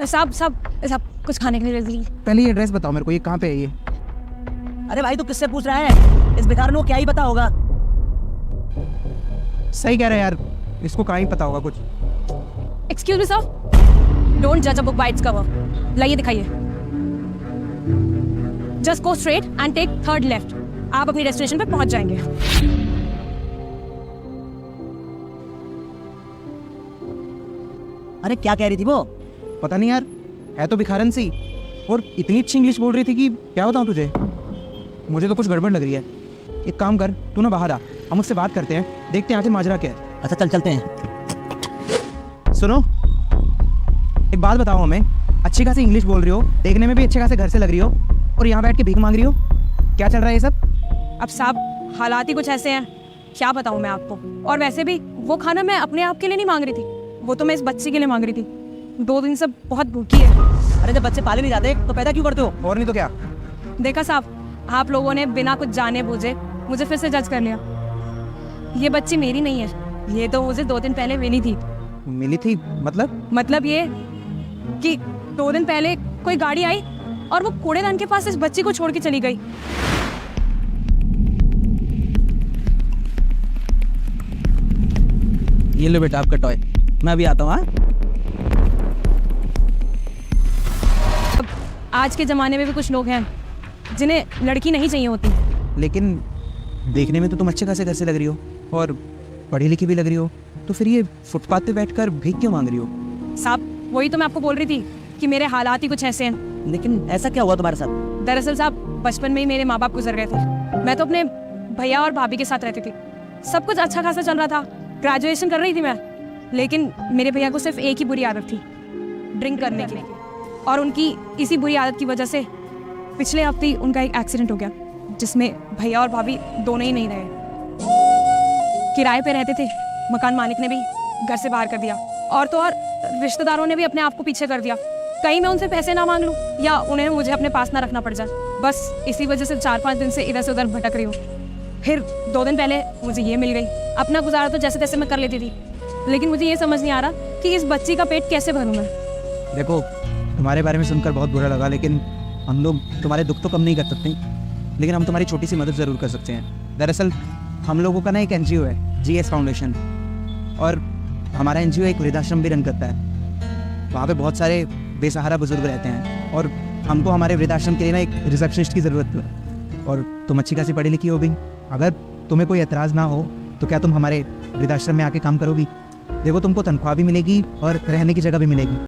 साहब साहब साहब कुछ खाने के लिए रख लीजिए। पहले ये एड्रेस बताओ मेरे को, ये कहाँ पे है ये? अरे भाई तू किससे पूछ रहा है? इस भिखारी को क्या ही पता होगा। सही कह रहा है यार, इसको कहाँ ही पता होगा कुछ। एक्सक्यूज मी सर, डोंट जज a book by its cover. लाइए दिखाइए। Just go straight and take third left. आप अपनी डेस्टिनेशन पे पहुंच जाएंगे। अरे क्या कह रही थी वो? पता नहीं यार, है तो भिखारन सी और इतनी अच्छी इंग्लिश बोल रही थी कि क्या बताऊँ तुझे। मुझे तो कुछ गड़बड़ लग रही है। एक काम कर, तू ना बाहर आ, हम उससे बात करते हैं, देखते हैं आखिर माजरा क्या है। अच्छा चल चलते हैं। सुनो, एक बात बताओ हमें, अच्छी खासी इंग्लिश बोल रही हो, देखने में भी अच्छे खासे घर से लग रही हो, और यहाँ बैठ के भीख मांग रही हो, क्या चल रहा है ये सब? अब साहब हालात ही कुछ ऐसे हैं, क्या बताऊं मैं आपको। और वैसे भी वो खाना मैं अपने आप के लिए नहीं मांग रही थी, वो तो मैं इस बच्चे के लिए मांग रही थी। 2 दिन से बहुत भूखी है। अरे जब बच्चे पाले नहीं जाते तो पैदा क्यों करते हो? और नहीं तो क्या। देखा साहब, आप लोगों ने बिना कुछ जाने बूझे मुझे फिर से जज कर लिया। ये बच्ची मेरी नहीं है, ये तो मुझे 2 दिन पहले मिली थी। मिली थी मतलब ये कि 2 दिन पहले कोई गाड़ी आई और वो कूड़ेदान के पास इस बच्ची को छोड़ के चली गई। ये लो बेटा आपका टॉय, मैं अभी आता हूँ। हाँ आज के ज़माने में भी कुछ लोग हैं जिन्हें लड़की नहीं चाहिए होती। लेकिन देखने में तो तुम अच्छे खासे घर से लग रही हो और पढ़ी लिखी भी लग रही हो, तो फिर ये फुटपाथ पे बैठकर भीख क्यों मांग रही हो? साहब वही तो मैं आपको बोल रही थी कि मेरे हालात ही कुछ ऐसे हैं। लेकिन ऐसा क्या हुआ तुम्हारे साथ? दरअसल साहब बचपन में ही मेरे माँ बाप गुजर गए थे। मैं तो अपने भैया और भाभी के साथ रहती थी। सब कुछ अच्छा खासा चल रहा था, ग्रेजुएशन कर रही थी मैं। लेकिन मेरे भैया को सिर्फ एक ही बुरी आदत थी, ड्रिंक करने की। और उनकी इसी बुरी आदत की वजह से पिछले हफ्ते ही उनका एक एक्सीडेंट हो गया, जिसमें भैया और भाभी दोनों ही नहीं रहे। किराए पे रहते थे, मकान मालिक ने भी घर से बाहर कर दिया, और तो और रिश्तेदारों ने भी अपने आप को पीछे कर दिया। कहीं मैं उनसे पैसे ना मांग लूँ या उन्हें मुझे अपने पास ना रखना पड़ जाए। बस इसी वजह से 4-5 दिन से इधर से उधर भटक रही हूँ। फिर 2 दिन पहले मुझे ये मिल गई। अपना गुजारा तो जैसे तैसे मैं कर लेती थी, लेकिन मुझे ये समझ नहीं आ रहा कि इस बच्ची का पेट कैसे भरूँ मैं। देखो, तुम्हारे बारे में सुनकर बहुत बुरा लगा, लेकिन हम लोग तुम्हारे दुख तो कम नहीं कर सकते, लेकिन हम तुम्हारी छोटी सी मदद ज़रूर कर सकते हैं। दरअसल हम लोगों का ना एक NGO है, GS फाउंडेशन, और हमारा NGO एक वृद्धाश्रम भी रन करता है। वहाँ पे बहुत सारे बेसहारा बुजुर्ग रहते हैं, और हमको हमारे वृद्धाश्रम के लिए ना एक रिसेप्शनिस्ट की ज़रूरत है। और तुम अच्छी खासी पढ़ी लिखी हो भी, अगर तुम्हें कोई एतराज़ ना हो तो क्या तुम हमारे वृद्धाश्रम में आके काम करोगी? देखो, तुमको तनख्वाह भी मिलेगी और रहने की जगह भी मिलेगी।